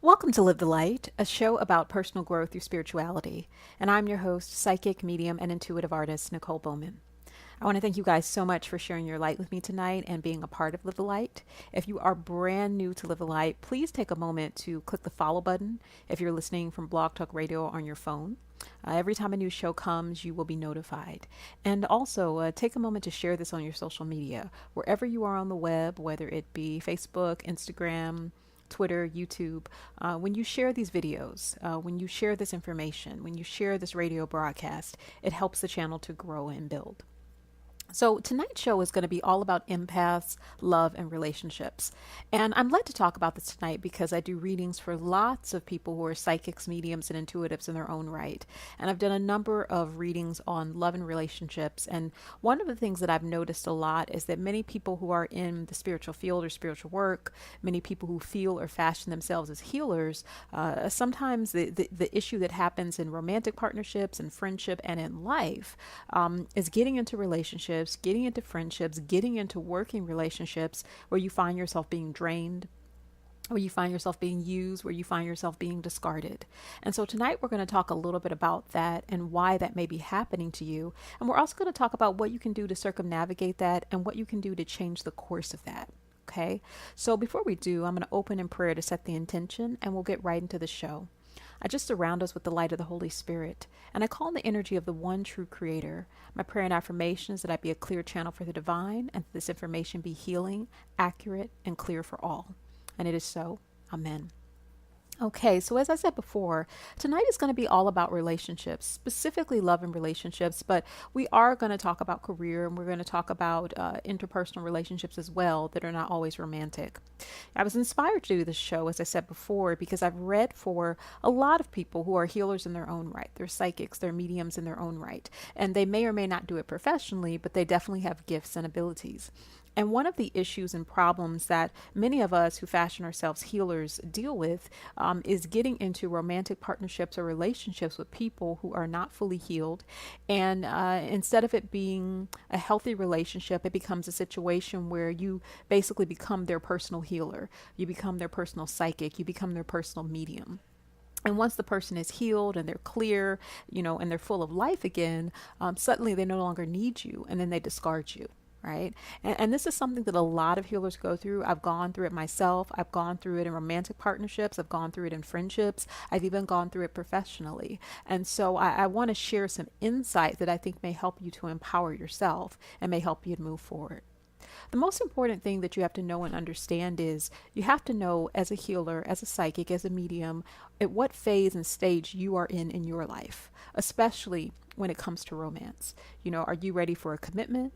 Welcome to Live the Light, a show about personal growth through spirituality. And I'm your host, psychic, medium, and intuitive artist, Nicole Bowman. I want to thank you guys so much for sharing your light with me tonight and being a part of Live the Light. If you are brand new to Live the Light, please take a moment to click the follow button if you're listening from Blogtalkradio on your phone. Every time a new show comes, you will be notified. And also, take a moment to share this on your social media, wherever you are on the web, whether it be Facebook, Instagram, Twitter, YouTube. When you share these videos, when you share this information, when you share this radio broadcast, it helps the channel to grow and build. So tonight's show is going to be all about empaths, love, and relationships. And I'm led to talk about this tonight because I do readings for lots of people who are psychics, mediums, and intuitives in their own right. And I've done a number of readings on love and relationships. And one of the things that I've noticed a lot is that many people who are in the spiritual field or spiritual work, many people who feel or fashion themselves as healers, sometimes the issue that happens in romantic partnerships and friendship and in life is getting into relationships, getting into friendships, getting into working relationships where you find yourself being drained, where you find yourself being used, where you find yourself being discarded. And so tonight we're going to talk a little bit about that and why that may be happening to you. And we're also going to talk about what you can do to circumnavigate that and what you can do to change the course of that. Okay, so before we do, I'm going to open in prayer to set the intention and we'll get right into the show. I just surround us with the light of the Holy Spirit, and I call on the energy of the one true Creator. My prayer and affirmation is that I be a clear channel for the divine, and that this information be healing, accurate, and clear for all. And it is so. Amen. Okay, so as I said before, tonight is going to be all about relationships, specifically love and relationships, but we are going to talk about career and we're going to talk about interpersonal relationships as well that are not always romantic. I was inspired to do this show, as I said before, because I've read for a lot of people who are healers in their own right. They're psychics, they're mediums in their own right, and they may or may not do it professionally, but they definitely have gifts and abilities. And one of the issues and problems that many of us who fashion ourselves healers deal with is getting into romantic partnerships or relationships with people who are not fully healed. And instead of it being a healthy relationship, it becomes a situation where you basically become their personal healer. You become their personal psychic. You become their personal medium. And once the person is healed and they're clear, and they're full of life again, suddenly they no longer need you and then they discard you. Right. And this is something that a lot of healers go through. I've gone through it myself. I've gone through it in romantic partnerships. I've gone through it in friendships. I've even gone through it professionally. And so I want to share some insight that I think may help you to empower yourself and may help you to move forward. The most important thing that you have to know and understand is you have to know as a healer, as a psychic, as a medium, at what phase and stage you are in your life, especially when it comes to romance. Are you ready for a commitment?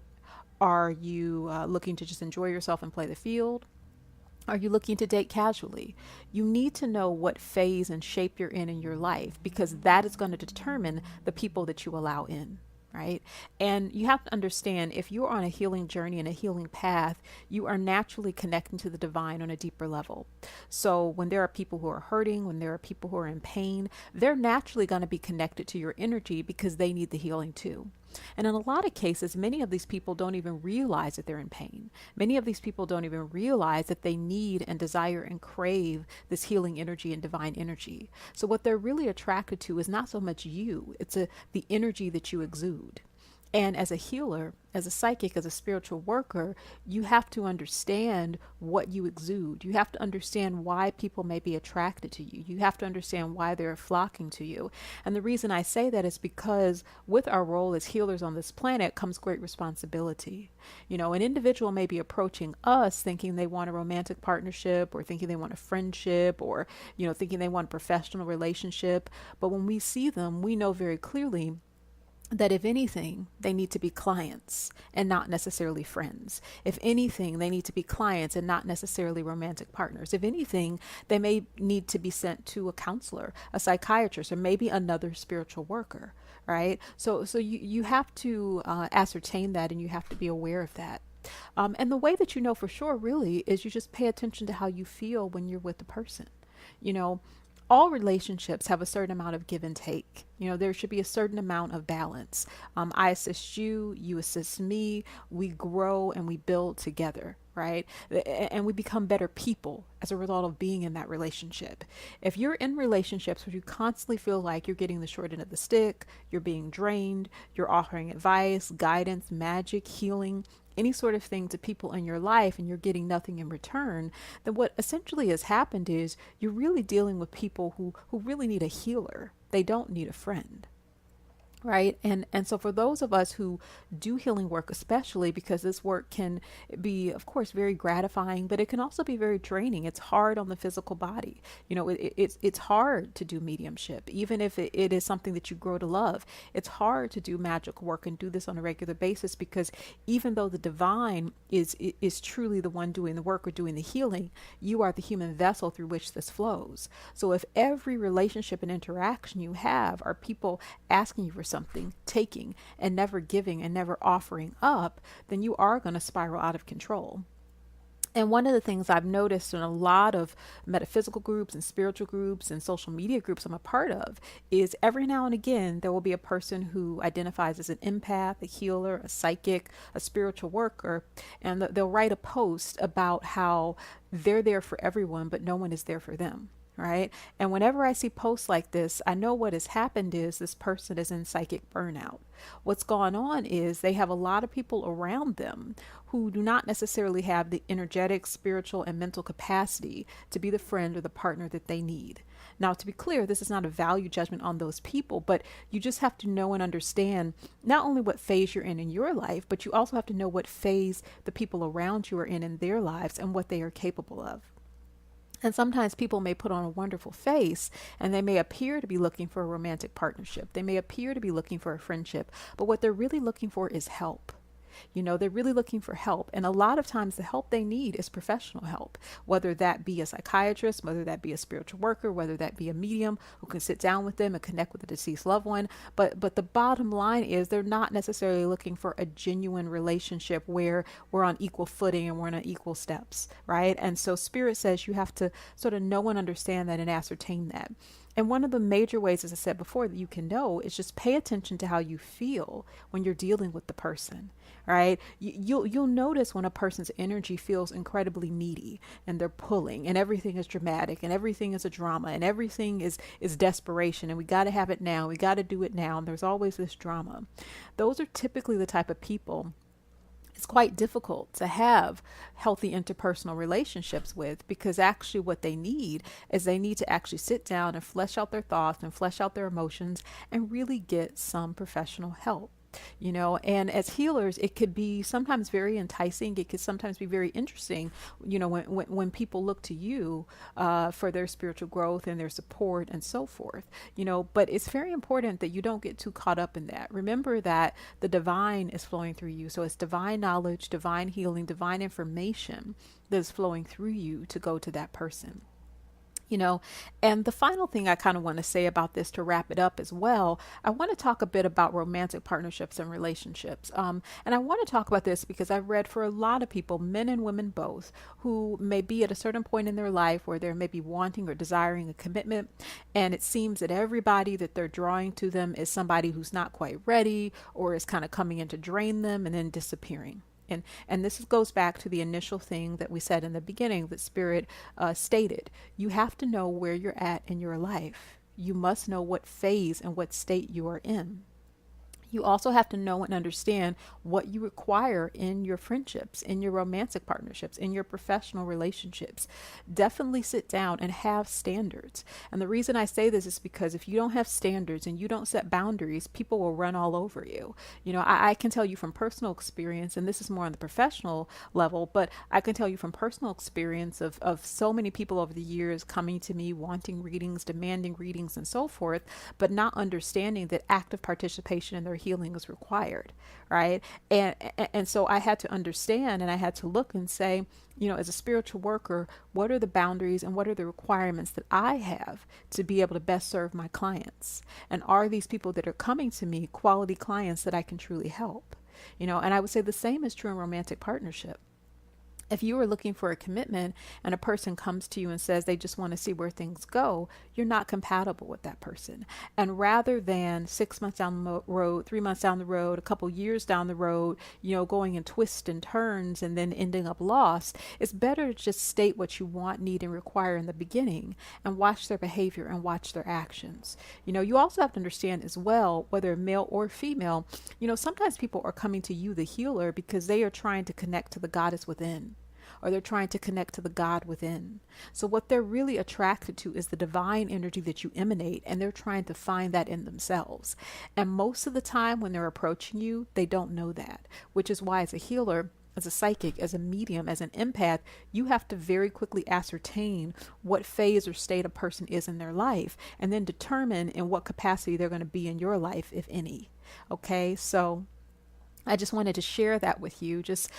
Are you looking to just enjoy yourself and play the field? Are you looking to date casually? You need to know what phase and shape you're in your life because that is going to determine the people that you allow in. Right? And you have to understand if you're on a healing journey and a healing path, you are naturally connecting to the divine on a deeper level. So when there are people who are hurting, when there are people who are in pain, they're naturally going to be connected to your energy because they need the healing too. And in a lot of cases, many of these people don't even realize that they're in pain. Many of these people don't even realize that they need and desire and crave this healing energy and divine energy. So what they're really attracted to is not so much you, it's the energy that you exude. And as a healer, as a psychic, as a spiritual worker, you have to understand what you exude. You have to understand why people may be attracted to you. You have to understand why they're flocking to you. And the reason I say that is because with our role as healers on this planet comes great responsibility. An individual may be approaching us thinking they want a romantic partnership or thinking they want a friendship or, thinking they want a professional relationship. But when we see them, we know very clearly that if anything, they need to be clients and not necessarily friends. If anything, they need to be clients and not necessarily romantic partners. If anything, they may need to be sent to a counselor, a psychiatrist, or maybe another spiritual worker, right? So you have to ascertain that and you have to be aware of that. And the way that you know for sure really is you just pay attention to how you feel when you're with the person. All relationships have a certain amount of give and take. There should be a certain amount of balance. I assist you, you assist me, we grow and we build together. right? And we become better people as a result of being in that relationship. If you're in relationships where you constantly feel like you're getting the short end of the stick, you're being drained, you're offering advice, guidance, magic, healing, any sort of thing to people in your life, and you're getting nothing in return, then what essentially has happened is you're really dealing with people who really need a healer. They don't need a friend. Right. And so for those of us who do healing work, especially because this work can be, of course, very gratifying, but it can also be very draining. It's hard on the physical body. It's hard to do mediumship, even if it is something that you grow to love. It's hard to do magic work and do this on a regular basis, because even though the divine is truly the one doing the work or doing the healing, you are the human vessel through which this flows. So if every relationship and interaction you have are people asking you for something, taking and never giving and never offering up, then you are going to spiral out of control. And one of the things I've noticed in a lot of metaphysical groups and spiritual groups and social media groups I'm a part of is every now and again there will be a person who identifies as an empath, a healer, a psychic, a spiritual worker, and they'll write a post about how they're there for everyone, but no one is there for them. Right. And whenever I see posts like this, I know what has happened is this person is in psychic burnout. What's going on is they have a lot of people around them who do not necessarily have the energetic, spiritual, and mental capacity to be the friend or the partner that they need. Now, to be clear, this is not a value judgment on those people, but you just have to know and understand not only what phase you're in your life, but you also have to know what phase the people around you are in their lives and what they are capable of. And sometimes people may put on a wonderful face and they may appear to be looking for a romantic partnership. They may appear to be looking for a friendship, but what they're really looking for is help. They're really looking for help. And a lot of times the help they need is professional help, whether that be a psychiatrist, whether that be a spiritual worker, whether that be a medium who can sit down with them and connect with a deceased loved one. But the bottom line is they're not necessarily looking for a genuine relationship where we're on equal footing and we're on equal steps, right? And so Spirit says you have to sort of know and understand that and ascertain that. And one of the major ways, as I said before, that you can know is just pay attention to how you feel when you're dealing with the person, right? You'll notice when a person's energy feels incredibly needy and they're pulling and everything is dramatic and everything is a drama and everything is desperation and we got to have it now. We got to do it now. And there's always this drama. Those are typically the type of people it's quite difficult to have healthy interpersonal relationships with, because actually what they need is they need to actually sit down and flesh out their thoughts and flesh out their emotions and really get some professional help. And as healers, it could be sometimes very enticing. It could sometimes be very interesting, when people look to you for their spiritual growth and their support and so forth, but it's very important that you don't get too caught up in that. Remember that the divine is flowing through you. So it's divine knowledge, divine healing, divine information that is flowing through you to go to that person. And the final thing I kind of want to say about this to wrap it up as well, I want to talk a bit about romantic partnerships and relationships. And I want to talk about this because I've read for a lot of people, men and women both, who may be at a certain point in their life where they're maybe wanting or desiring a commitment. And it seems that everybody that they're drawing to them is somebody who's not quite ready or is kind of coming in to drain them and then disappearing. And this goes back to the initial thing that we said in the beginning that Spirit stated. You have to know where you're at in your life. You must know what phase and what state you are in. You also have to know and understand what you require in your friendships, in your romantic partnerships, in your professional relationships. Definitely sit down and have standards. And the reason I say this is because if you don't have standards and you don't set boundaries, people will run all over you. I can tell you from personal experience, and this is more on the professional level, but I can tell you from personal experience of so many people over the years coming to me, wanting readings, demanding readings, and so forth, but not understanding that active participation in their healing is required, right? And so I had to understand and I had to look and say, as a spiritual worker, what are the boundaries and what are the requirements that I have to be able to best serve my clients? And are these people that are coming to me quality clients that I can truly help? And I would say the same is true in romantic partnership. If you are looking for a commitment and a person comes to you and says they just want to see where things go, you're not compatible with that person. And rather than 6 months down the road, 3 months down the road, a couple years down the road, going in twists and turns and then ending up lost, it's better to just state what you want, need, and require in the beginning and watch their behavior and watch their actions. You also have to understand as well, whether male or female, sometimes people are coming to you, the healer, because they are trying to connect to the goddess within, or they're trying to connect to the God within. So what they're really attracted to is the divine energy that you emanate, and they're trying to find that in themselves. And most of the time when they're approaching you, they don't know that, which is why as a healer, as a psychic, as a medium, as an empath, you have to very quickly ascertain what phase or state a person is in their life, and then determine in what capacity they're going to be in your life, if any. Okay, so I just wanted to share that with you, just,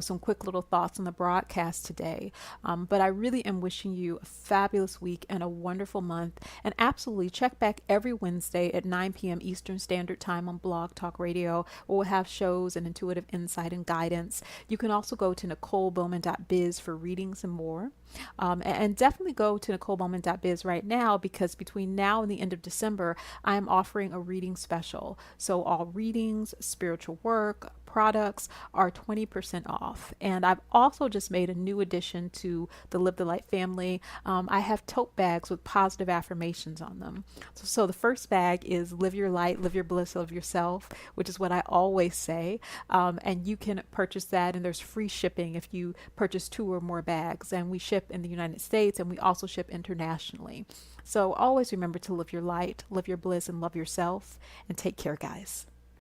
some quick little thoughts on the broadcast today. But I really am wishing you a fabulous week and a wonderful month. And absolutely check back every Wednesday at 9 p.m. Eastern Standard Time on Blog Talk Radio, where we'll have shows and intuitive insight and guidance. You can also go to NicoleBowman.biz for readings and more. And definitely go to NicoleBowman.biz right now, because between now and the end of December, I am offering a reading special. So all readings, spiritual work, products are 20% off. And I've also just made a new addition to the Live the Light family. I have tote bags with positive affirmations on them. So the first bag is live your light, live your bliss, live yourself, which is what I always say. And you can purchase that, and there's free shipping if you purchase 2 or more bags. And we ship in the United States, and we also ship internationally. So always remember to live your light, live your bliss, and love yourself. And take care, guys.